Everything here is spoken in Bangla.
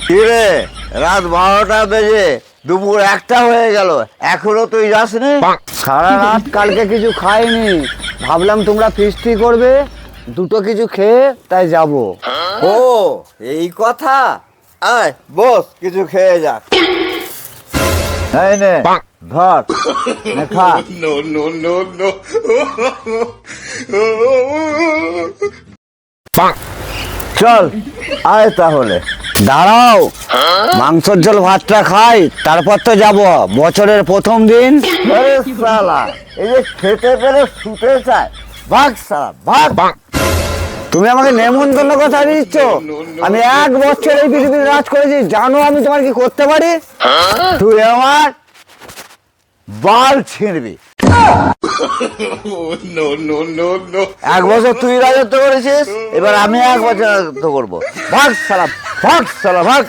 কিরে, রাত 12টা বেজে দুপুর 1টা হয়ে গেল, এখনো তুই যাসনি? সারা রাত কালকে কিছু খাইনি, ভাবলাম তোমরা ফিস্টি করবে, দুটো কিছু খেয়ে তাই যাব। ও এই কথা, আয় বস, কিছু খেয়ে যাক। এই নে ধর, নে খা। চল আয় তাহলে। দাঁড়াও, মাংসের ঝোল ভাতটা খাই, তারপর তো যাব। বছরের প্রথম দিন। আরে শালা, এই যে খেতে পেলে শুতে চায়, ভাগ শালা ভাগ। তুমি আমাকে নেমন্তন্ন কথা দিচ্ছ? আমি 1 বছর এই পৃথিবীতে রাজ করেছি, জানো আমি তোমার কি করতে পারি? তুই আমার বাল ছিঁড়বি। 1 বছর তুই রাজত্ব করেছিস, এবার আমি 1 বছর রাজত্ব করবো। ভাগ শালা ভাগ, শালা ভাগ।